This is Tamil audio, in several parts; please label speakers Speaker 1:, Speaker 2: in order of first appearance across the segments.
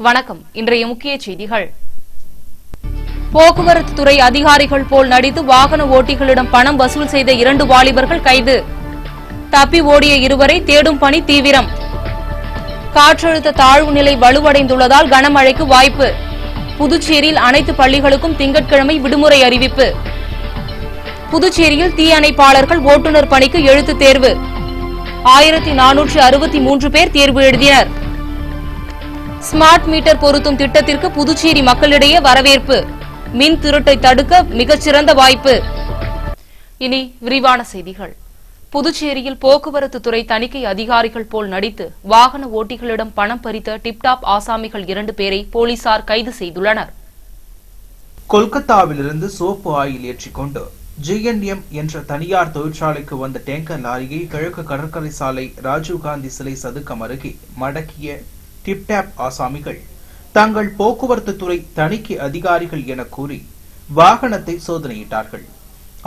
Speaker 1: வணக்கம். இன்றைய முக்கிய செய்திகள். போக்குவரத்து துறை அதிகாரிகள் போல் நடித்து வாகன ஓட்டிகளிடம் பணம் வசூல் செய்த 2 வாலிபர்கள் கைது. தப்பி ஓடிய இருவரை தேடும் பணி தீவிரம். காற்றழுத்த தாழ்வு நிலை வலுவடைந்துள்ளதால் கனமழைக்கு வாய்ப்பு. புதுச்சேரியில் அனைத்து பள்ளிகளுக்கும் திங்கட்கிழமை விடுமுறை அறிவிப்பு. புதுச்சேரியில் தீயணைப்பாளர்கள் ஓட்டுநர் பணிக்கு எழுத்துத் தேர்வு. 1463 பேர் தேர்வு எழுதினர். ஸ்மார்ட் மீட்டர் பொருத்தும் திட்டத்திற்கு புதுச்சேரி மக்களிடையே வரவேற்பு. மின் திருட்டை தடுக்க மிகச்சிறந்த வாய்ப்பு. இனி விரிவான செய்திகள். புதுச்சேரியில் போக்குவரத்து துறை தணிக்கை அதிகாரிகள் போல் நடித்து வாகன ஓட்டிகளிடம் பணம் பறித்த டிப்டாப் ஆசாமிகள் 2 பேரை போலீசார் கைது செய்துள்ளனர்.
Speaker 2: கொல்கத்தாவிலிருந்து சோப்பு ஆயில் ஏற்றிக்கொண்டு GNM என்ற தனியார் தொழிற்சாலைக்கு வந்த டேங்கர் லாரியை கிழக்கு கடற்கரை சாலை ராஜீவ்காந்தி சிலை சதுக்கம் அருகே மடக்கிய டிப்டாப் ஆசாமிகள் தங்கள் போக்குவரத்து துறை தணிக்கை அதிகாரிகள் என கூறி வாகனத்தை சோதனையிட்டார்கள்.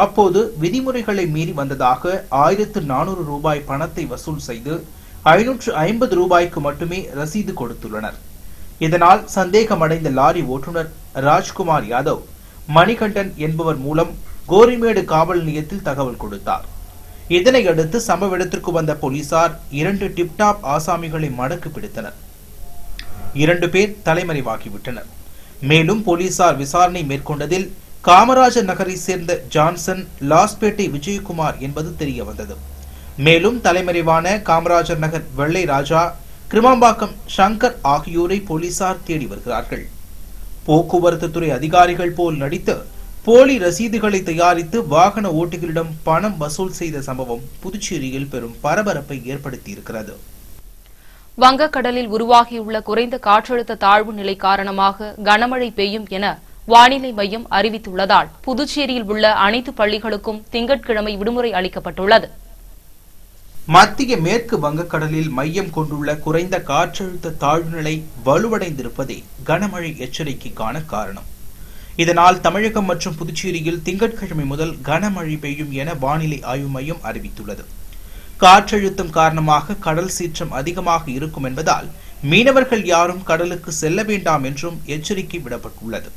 Speaker 2: அப்போது விதிமுறைகளை மீறி வந்ததாக 1400 ரூபாய் பணத்தை வசூல் செய்து 550 ரூபாய்க்கு மட்டுமே ரசீது கொடுத்துள்ளனர். இதனால் சந்தேகமடைந்த லாரி ஓட்டுநர் ராஜ்குமார் யாதவ் மணிகண்டன் என்பவர் மூலம் கோரிமேடு காவல் நிலையத்தில் தகவல் கொடுத்தார். இதனையடுத்து சம்பவ இடத்திற்கு வந்த போலீசார் 2 டிப்டாப் ஆசாமிகளை மடக்கு பிடித்தனர். 2 பேர் தலைமறைவாகிவிட்டனர். மேலும் போலீசார் விசாரணை மேற்கொண்டதில் காமராஜர் நகரை சேர்ந்த ஜான்சன், லாஸ்பேட்டை விஜயகுமார் என்பது தெரியவந்தது. மேலும் தலைமறைவான காமராஜர் நகர் வெள்ளை ராஜா, கிருமாம்பாக்கம் சங்கர் ஆகியோரை போலீசார் தேடி வருகிறார்கள். போக்குவரத்து துறை அதிகாரிகள் போல் நடித்து போலி ரசீதுகளை தயாரித்து வாகன ஓட்டிகளிடம் பணம் வசூல் செய்த சம்பவம் புதுச்சேரியில் பெரும் பரபரப்பை ஏற்படுத்தியிருக்கிறது.
Speaker 1: வங்கக்கடலில் உருவாகியுள்ள குறைந்த காற்றழுத்த தாழ்வு நிலை காரணமாக கனமழை பெய்யும் என வானிலை மையம் அறிவித்துள்ளதால் புதுச்சேரியில் உள்ள அனைத்து பள்ளிகளுக்கும் திங்கட்கிழமை விடுமுறை அளிக்கப்பட்டுள்ளது.
Speaker 2: மத்திய மேற்கு வங்கக்கடலில் மையம் கொண்டுள்ள குறைந்த காற்றழுத்த தாழ்வு நிலை வலுவடைந்திருப்பதே கனமழை எச்சரிக்கைக்கான காரணம். இதனால் தமிழகம் மற்றும் புதுச்சேரியில் திங்கட்கிழமை முதல் கனமழை பெய்யும் என வானிலை ஆய்வு மையம் அறிவித்துள்ளது. காற்றழுத்தம் காரணமாக கடல் சீற்றம் அதிகமாக இருக்கும் என்பதால் மீனவர்கள் யாரும் கடலுக்கு செல்ல வேண்டாம் என்றும் எச்சரிக்கை விடப்பட்டுள்ளது.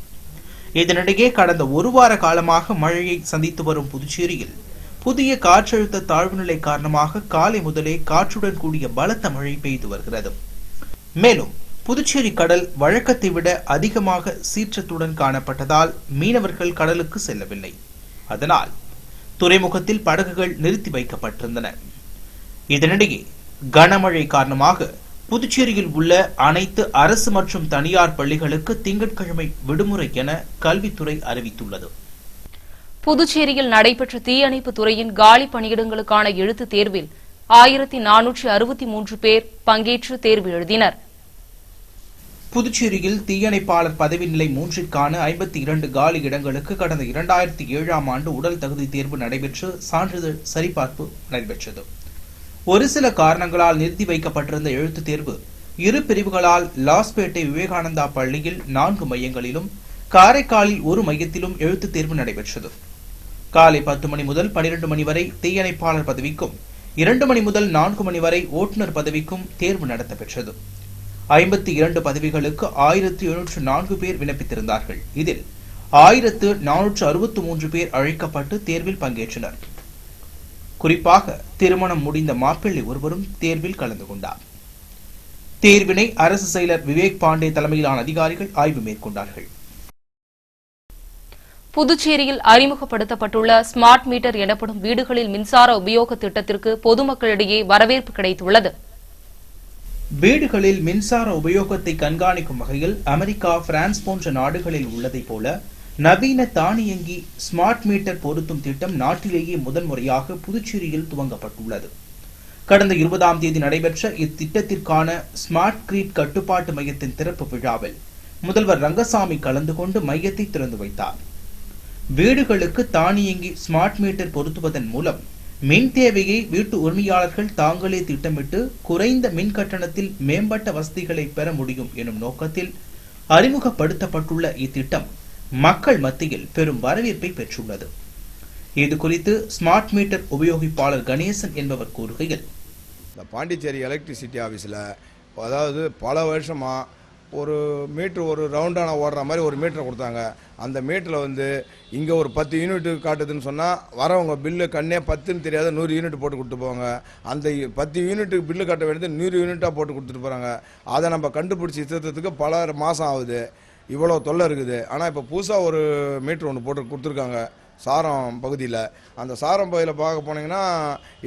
Speaker 2: இதனிடையே கடந்த 1 வார காலமாக மழையை சந்தித்து வரும் புதுச்சேரியில் புதிய காற்றழுத்த தாழ்வுநிலை காரணமாக காலை முதலே காற்றுடன் கூடிய பலத்த மழை பெய்து வருகிறது. மேலும் புதுச்சேரி கடல் வழக்கத்தை விட அதிகமாக சீற்றத்துடன் காணப்பட்டதால் மீனவர்கள் கடலுக்கு செல்லவில்லை. அதனால் துறைமுகத்தில் படகுகள் நிறுத்தி வைக்கப்பட்டிருந்தன. இதனிடையே கனமழை காரணமாக புதுச்சேரியில் உள்ள அனைத்து அரசு மற்றும் தனியார் பள்ளிகளுக்கு திங்கட்கிழமை விடுமுறை என கல்வித்துறை அறிவித்துள்ளது.
Speaker 1: புதுச்சேரியில் நடைபெற்ற தீயணைப்பு துறையின் காலி பணியிடங்களுக்கான எழுத்துத் தேர்வில் 1463 பேர் பங்கேற்று தேர்வு எழுதினர்.
Speaker 2: புதுச்சேரியில் தீயணைப்பாளர் பதவி நிலை 3ற்கான 52 காலி இடங்களுக்கு கடந்த 2007ஆம் ஆண்டு உடல் தகுதி தேர்வு நடைபெற்று சான்றிதழ் சரிபார்ப்பு நடைபெற்றது. ஒரு சில காரணங்களால் நிறுத்தி வைக்கப்பட்டிருந்த எழுத்துத் தேர்வு 2 பிரிவுகளால் லாஸ்பேட்டை விவேகானந்தா பள்ளியில் 4 மையங்களிலும் காரைக்காலில் 1 மையத்திலும் எழுத்துத் தேர்வு நடைபெற்றது. காலை 10 மணி முதல் 12 மணி வரை தீயணைப்பாளர் பதவிக்கும், 2 மணி முதல் 4 மணி வரை ஓட்டுநர் பதவிக்கும் தேர்வு நடத்தப்பெற்றது. 52 பதவிகளுக்கு 1704 பேர் விண்ணப்பித்திருந்தார்கள். இதில் 1463 பேர் அழைக்கப்பட்டு தேர்வில் பங்கேற்றனர். குறிப்பாக திருமணம் முடிந்த மாப்பிள்ளை ஒருவரும் தேர்வில் கலந்து கொண்டார். தேர்வினை அரசு செயலர் விவேக் பாண்டே தலைமையிலான அதிகாரிகள் ஆய்வு மேற்கொண்டார்கள்.
Speaker 1: புதுச்சேரியில் அறிமுகப்படுத்தப்பட்டுள்ள ஸ்மார்ட் மீட்டர் எனப்படும் வீடுகளில் மின்சார உபயோக திட்டத்திற்கு பொதுமக்களிடையே வரவேற்பு கிடைத்துள்ளது.
Speaker 2: வீடுகளில் மின்சார உபயோகத்தை கண்காணிக்கும் வகையில் அமெரிக்கா, பிரான்ஸ் போன்ற நாடுகளில் உள்ளதை போல நவீன தானியங்கி ஸ்மார்ட் மீட்டர் பொருத்தும் திட்டம் நாட்டிலேயே முதன்முறையாக புதுச்சேரியில் துவங்கப்பட்டுள்ளது. கடந்த 20ஆம் தேதி நடைபெற்ற இத்திட்டத்திற்கான ஸ்மார்ட் கிரிட் கட்டுப்பாட்டு மையத்தின் திறப்பு விழாவில் முதல்வர் ரங்கசாமி கலந்து கொண்டு மையத்தை திறந்து வைத்தார். வீடுகளுக்கு தானியங்கி ஸ்மார்ட் மீட்டர் பொருத்துவதன் மூலம் மின் தேவையை வீட்டு உரிமையாளர்கள் தாங்களே திட்டமிட்டு குறைந்த மின் கட்டணத்தில் மேம்பட்ட வசதிகளை பெற முடியும் எனும் நோக்கத்தில் அறிமுகப்படுத்தப்பட்டுள்ள இத்திட்டம் மக்கள் மத்தியில் பெரும் வரவேற்பை பெற்றுள்ளது. இது குறித்து ஸ்மார்ட் மீட்டர் உபயோகிப்பாளர் கணேசன் என்பவர் கூறுகையில்,
Speaker 3: பாண்டிச்சேரி எலக்ட்ரிசிட்டி ஆஃபீஸில் அதாவது பல வருஷமாக ஒரு மீட்ரு ஒரு ரவுண்டான ஓடுற மாதிரி ஒரு மீட்டரை கொடுத்தாங்க. அந்த மீட்டரில் வந்து இங்கே ஒரு 10 யூனிட் காட்டுதுன்னு சொன்னால் வரவங்க பில்லு கண்ணே 10ன்னு தெரியாத 100 யூனிட் போட்டு கொடுத்து போவாங்க. அந்த 10 யூனிட்டுக்கு பில்லு கட்ட வேண்டியது 100 யூனிட்டாக போட்டு கொடுத்துட்டு போகிறாங்க. அதை நம்ம கண்டுபிடிச்சி திருத்தத்துக்கு பல மாதம் ஆகுது. இவ்வளோ தொல்லை இருக்குது. ஆனால் இப்போ புதுசாக ஒரு மீட்ரு ஒன்று போட்டு கொடுத்துருக்காங்க சாரம் பகுதியில். அந்த சாரம் பகுதியில் பார்க்க போனீங்கன்னா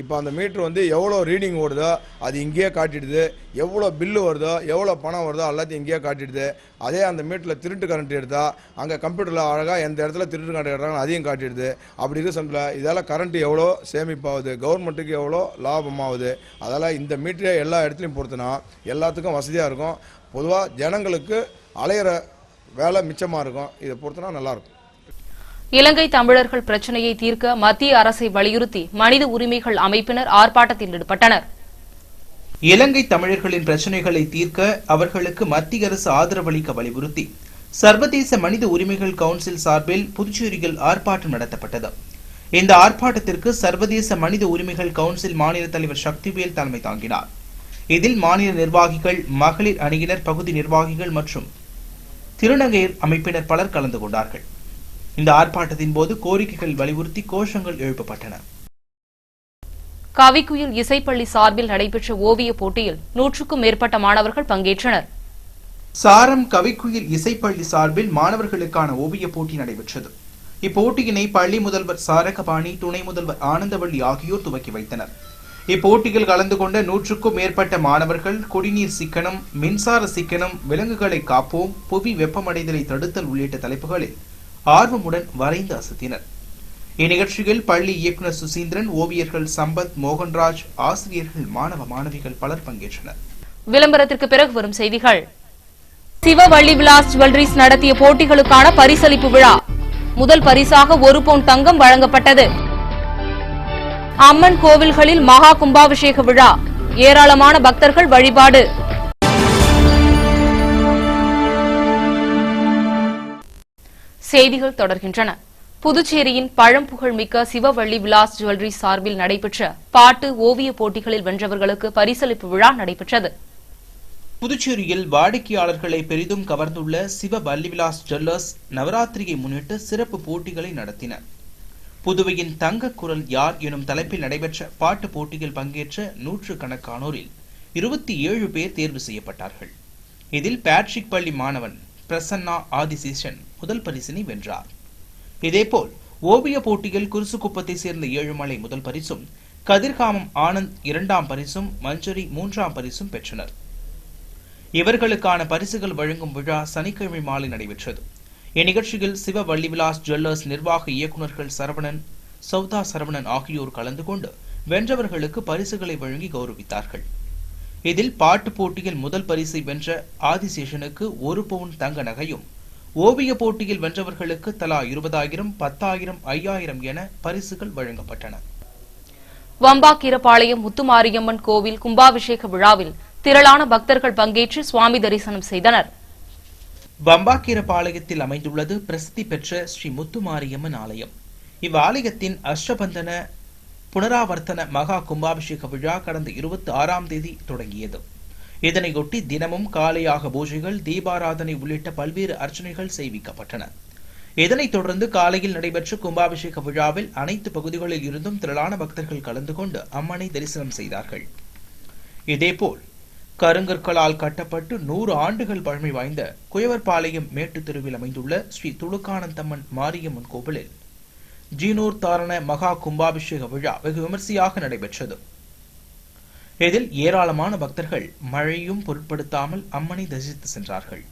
Speaker 3: இப்போ அந்த மீட்ரு வந்து எவ்வளோ ரீடிங் ஓடுதோ அது இங்கேயே காட்டிடுது. எவ்வளோ பில்லு வருதோ எவ்வளோ பணம் வருதோ எல்லாத்தையும் இங்கேயே காட்டிடுது. அதே அந்த மீட்டரில் திருட்டு கரண்ட் எடுத்தால் அங்கே கம்ப்யூட்டரில் அழகாக எந்த இடத்துல திருட்டு கரண்ட் எடுறாங்க அதையும் காட்டிடுது. அப்படி இருக்க சமயத்தில் இதால் கரண்ட் எவ்வளோ சேமிப்பாகுது, கவர்மெண்ட்டுக்கு எவ்வளோ லாபமாகுது. அதனால் இந்த மீட்டரே எல்லா இடத்துலையும் பொறுத்துனா எல்லாத்துக்கும் வசதியாக இருக்கும். பொதுவாக ஜனங்களுக்கு அலையிற வேலை மிச்சமாக இருக்கும். இதை பொறுத்துனா நல்லாயிருக்கும்.
Speaker 1: இலங்கை தமிழர்கள் பிரச்சினையை தீர்க்க மத்திய அரசை வலியுறுத்தி மனித உரிமைகள் அமைப்பினர் ஆர்ப்பாட்டத்தில் ஈடுபட்டனர்.
Speaker 2: இலங்கை தமிழர்களின் பிரச்சினைகளை தீர்க்க அவர்களுக்கு மத்திய அரசு ஆதரவளிக்க வலியுறுத்தி சர்வதேச மனித உரிமைகள் கவுன்சில் சார்பில் புதுச்சேரியில் ஆர்ப்பாட்டம் நடத்தப்பட்டது. இந்த ஆர்ப்பாட்டத்திற்கு சர்வதேச மனித உரிமைகள் கவுன்சில் மாநில தலைவர் சக்திவேல் தலைமை தாங்கினார். இதில் மாநில நிர்வாகிகள், மகளிர் அணியினர், பகுதி நிர்வாகிகள் மற்றும் திருநங்கையர் அமைப்பினர் பலர் கலந்து கொண்டார்கள். இந்த ஆர்ப்பாட்டத்தின் போது கோரிக்கைகள் வலியுறுத்தி கோஷங்கள் எழுப்பப்பட்டன.
Speaker 1: கவிக்குயில் இசைப்பள்ளி சார்பில் நடைபெற்ற ஓவிய போட்டியில் 100க்கும் மேற்பட்ட மாணவர்கள் பங்கேற்றனர்.
Speaker 2: சாரம் கவிக்குயில் இசைப்பள்ளி சார்பில் மாணவர்களுக்கான ஓவிய போட்டி நடைபெற்றது. இப்போட்டியினை பள்ளி முதல்வர் சாரகபாணி, துணை முதல்வர் ஆனந்தவள்ளி ஆகியோர் துவக்கி வைத்தனர். இப்போட்டியில் கலந்து கொண்ட 100க்கும் மேற்பட்ட மாணவர்கள் குடிநீர் சிக்கனம், மின்சார சிக்கனம், விலங்குகளை காப்போம், புவி வெப்பமடைதலை தடுத்தல் உள்ளிட்ட தலைப்புகளில் ஆர்வமுடன் வரைந்து அசத்தினர். இந்நிகழ்ச்சியில் பள்ளி இயக்குநர் சுசீந்திரன், ஓவியர்கள் சம்பத், மோகன்ராஜ், ஆசிரியர்கள், மாணவ மாணவிகள் பலர் பங்கேற்றனர்.
Speaker 1: விளம்பரத்திற்கு பிறகு வரும் செய்திகள். சிவவள்ளி விலாஸ் ஜுவல்லரிஸ் நடத்திய போட்டிகளுக்கான பரிசளிப்பு விழா. முதல் பரிசாக 1 பவுன் தங்கம் வழங்கப்பட்டது. அம்மன் கோவில்களில் மகா கும்பாபிஷேக விழா. ஏராளமான பக்தர்கள் வழிபாடு. செய்திகள் தொடர்கின்றன. புதுச்சேரியின் பழம்புகழ்மிக்க சிவவள்ளி விலாஸ் ஜுவல்லரி சார்பில் நடைபெற்ற பாட்டு, ஓவிய போட்டிகளில் வென்றவர்களுக்கு பரிசளிப்பு விழா நடைபெற்றது.
Speaker 2: புதுச்சேரியில் வாடிக்கையாளர்களை பெரிதும் கவர்ந்துள்ள சிவவள்ளி விலாஸ் ஜுவல்லர்ஸ் நவராத்திரியை முன்னிட்டு சிறப்பு போட்டிகளை நடத்தினர். புதுவையின் தங்க குரல் யார் எனும் தலைப்பில் நடைபெற்ற பாட்டு போட்டியில் பங்கேற்ற 100கணக்கானோரில் 27 பேர் தேர்வு செய்யப்பட்டார்கள். இதில் பேட்ரிக் பள்ளி மாணவன் பிரசன்னா ஆதிசேஷன் முதல் பரிசினை வென்றார். இதேபோல் ஓவிய போட்டியில் குருசுக்குப்பத்தை சேர்ந்த ஏழுமலை முதல் பரிசும், கதிர்காமம் ஆனந்த் 2ஆம் பரிசும், மஞ்சரி 3ஆம் பரிசும் பெற்றனர். இவர்களுக்கான பரிசுகள் வழங்கும் விழா சனிக்கிழமை மாலை நடைபெற்றது. இந்நிகழ்ச்சியில் சிவவள்ளி விலாஸ் ஜுவல்லர்ஸ் நிர்வாக இயக்குநர்கள் சரவணன், சௌதா சரவணன் ஆகியோர் கலந்து கொண்டு வென்றவர்களுக்கு பரிசுகளை வழங்கி கௌரவித்தார்கள். இதில் பாட்டு போட்டியில் முதல் பரிசை வென்ற ஆதிசேஷனுக்கு 1 பவுன் தங்க நகையும், ஓவிய போட்டியில் வென்றவர்களுக்கு தலா 20,000, 10,000, 5,000 என பரிசுகள் வழங்கப்பட்டன.
Speaker 1: வம்பாக்கீரபாளையம் முத்துமாரியம்மன் கோவில் கும்பாபிஷேக விழாவில் திரளான பக்தர்கள் பங்கேற்று சுவாமி தரிசனம் செய்தனர்.
Speaker 2: வம்பாக்கீரபாளையத்தில் அமைந்துள்ளது பிரசித்தி பெற்ற ஸ்ரீ முத்துமாரியம்மன் ஆலயம். இவ்வாலயத்தின் அஷ்டபந்தன புனராவர்த்தன மகா கும்பாபிஷேக விழா கடந்த 26ஆம் தேதி தொடங்கியது. இதனையொட்டி தினமும் காலையாக பூஜைகள், தீபாராதனை உள்ளிட்ட பல்வேறு அர்ச்சனைகள் செய்விக்கப்பட்டன. இதனைத் தொடர்ந்து காலையில் நடைபெற்ற கும்பாபிஷேக விழாவில் அனைத்து பகுதிகளில் இருந்தும் திரளான பக்தர்கள் கலந்து கொண்டு அம்மனை தரிசனம் செய்தார்கள். இதேபோல் கருங்கற்களால் கட்டப்பட்டு 100 ஆண்டுகள் பழமை வாய்ந்த குயவர்பாளையம் மேட்டு தெருவில் அமைந்துள்ள ஸ்ரீ துளுக்கானந்தம்மன் மாரியம்மன் கோவிலில் ஜீனூர் தாரண மகா கும்பாபிஷேக விழா வெகு விமர்சையாக நடைபெற்றது. இதில் ஏராளமான பக்தர்கள் மழையும் பொருட்படுத்தாமல் அம்மனை தரிசித்து சென்றார்கள்.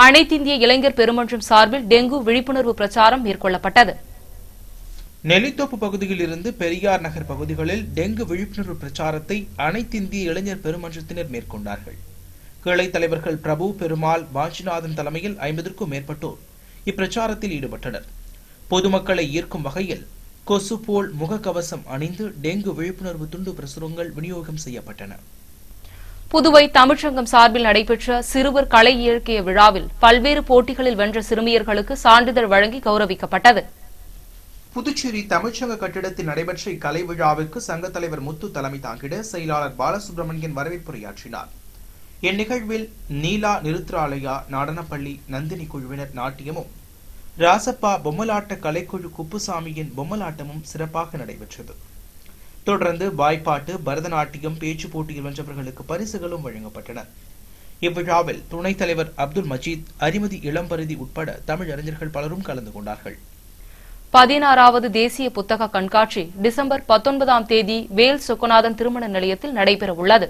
Speaker 1: அனைத்திந்திய இளைஞர் பெருமன்றம் சார்பில் டெங்கு விழிப்புணர்வு பிரச்சாரம் மேற்கொள்ளப்பட்டது.
Speaker 2: நெல்லித்தோப்பு பகுதியில் இருந்து பெரியார் நகர் பகுதிகளில் டெங்கு விழிப்புணர்வு பிரச்சாரத்தை அனைத்திந்திய இளைஞர் பெருமன்றத்தினர் மேற்கொண்டார்கள். கிளை தலைவர்கள் பிரபு, பெருமாள், வாஞ்சிநாதன் தலைமையில் 50க்கும் மேற்பட்டோர் இப்பிரச்சாரத்தில் ஈடுபட்டனர். பொதுமக்களை ஈர்க்கும் வகையில் கொசு போல் முகக்கவசம் அணிந்து டெங்கு விழிப்புணர்வு துண்டு பிரசுரங்கள் விநியோகம் செய்யப்பட்டன.
Speaker 1: புதுவை தமிழ்ச்சங்கம் சார்பில் நடைபெற்ற சிறுவர் கலை இலக்கிய விழாவில் பல்வேறு போட்டிகளில் வென்ற சிறுமியர்களுக்கு சான்றிதழ் வழங்கி கௌரவிக்கப்பட்டது.
Speaker 2: புதுச்சேரி தமிழ்ச்சங்க கட்டிடத்தில் நடைபெற்ற இக்கலை விழாவுக்கு சங்க தலைவர் முத்து தலைமை தாங்கிட செயலாளர் பாலசுப்ரமணியன் வரவேற்புரையாற்றினார். இந்நிகழ்வில் நீலா நிருத்ராலயா நடனப்பள்ளி நந்தினி குழுவினர் நாட்டியமும், ராசப்பா பொம்மலாட்ட கலைக்குழு குப்புசாமியின் பொம்மலாட்டமும் சிறப்பாக நடைபெற்றது. தொடர்ந்து வாய்ப்பாட்டு, பரதநாட்டியம், பேச்சு போட்டியில் வென்றவர்களுக்கு பரிசுகளும் வழங்கப்பட்டன. இவ்விழாவில் துணைத் தலைவர் அப்துல் மஜீத், அறிமதி இளம்பருதி உட்பட தமிழறிஞர்கள் பலரும் கலந்து கொண்டார்கள்.
Speaker 1: 16வது தேசிய புத்தக கண்காட்சி டிசம்பர் 19ஆம் தேதி வேல் சொக்கநாதன் திருமண நிலையத்தில் நடைபெற உள்ளது.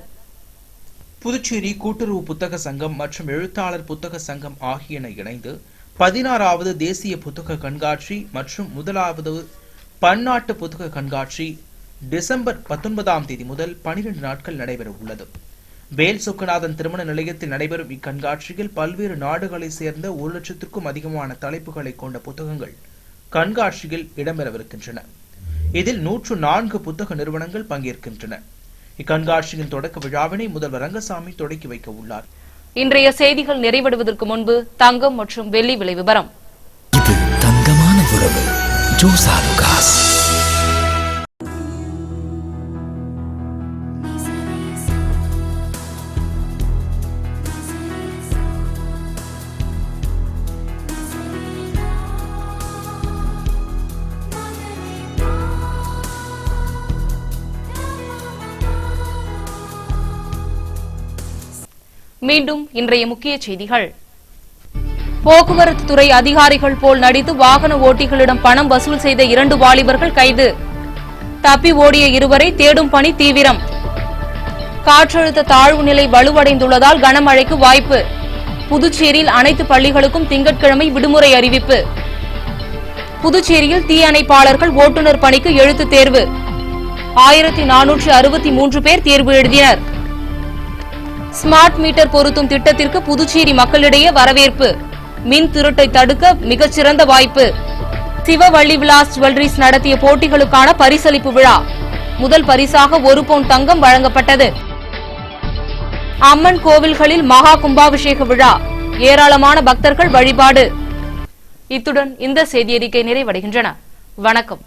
Speaker 2: புதுச்சேரி கூட்டுறவு புத்தக சங்கம் மற்றும் எழுத்தாளர் புத்தக சங்கம் ஆகியன இணைந்து 16வது தேசிய புத்தக கண்காட்சி மற்றும் முதலாவது பன்னாட்டு புத்தக கண்காட்சி டிசம்பர் 19ஆம் தேதி முதல் 12 நாட்கள் நடைபெற உள்ளது. வேல் சொக்கநாதன் திருமண நிலையத்தில் நடைபெறும் இக்கண்காட்சியில் பல்வேறு நாடுகளைச் சேர்ந்த 1 லட்சத்திற்கும் அதிகமான தலைப்புகளை கொண்ட புத்தகங்கள் கண்காட்சியில் இடம்பெறவிருக்கின்றன. இதில் 104 புத்தக நிறுவனங்கள் பங்கேற்கின்றன. இக்கண்காட்சியின் தொடக்க விழாவினை முதல்வர் ரங்கசாமி தொடக்கி வைக்க உள்ளார்.
Speaker 1: இன்றைய செய்திகள் நிறைவடைவதற்கு முன்பு தங்கம் மற்றும் வெள்ளி விலை விவரம்.
Speaker 4: இது தங்கமான உறவு. ஜோசா லுகாஸ்.
Speaker 1: மீண்டும் இன்றைய முக்கிய செய்திகள். போக்குவரத்து துறை அதிகாரிகள் போல் நடித்து வாகன ஓட்டிகளிடம் பணம் வசூல் செய்த 2 வாலிபர்கள் கைது. தப்பி ஓடிய இருவரை தேடும் பணி தீவிரம். காற்றழுத்த தாழ்வு நிலை வலுவடைந்துள்ளதால் கனமழைக்கு வாய்ப்பு. புதுச்சேரியில் அனைத்து பள்ளிகளுக்கும் திங்கட்கிழமை விடுமுறை அறிவிப்பு. புதுச்சேரியில் தீயணைப்பாளர்கள் ஓட்டுநர் பணிக்கு எழுத்துத் தேர்வு. 1463 பேர் தேர்வு எழுதினர். ஸ்மார்ட் மீட்டர் பொருத்தும் திட்டத்திற்கு புதுச்சேரி மக்களிடையே வரவேற்பு. மின் திருட்டை தடுக்க மிகச்சிறந்த வாய்ப்பு. சிவவள்ளி விலாஸ் ஜுவல்லரிஸ் நடத்திய போட்டிகளுக்கான பரிசளிப்பு விழா. முதல் பரிசாக 1 பவுன் தங்கம் வழங்கப்பட்டது. அம்மன் கோவில்களில் மகா கும்பாபிஷேக விழா. ஏராளமான பக்தர்கள் வழிபாடு. இத்துடன் இந்த செய்தியறிக்கை நிறைவடைகின்றன. வணக்கம்.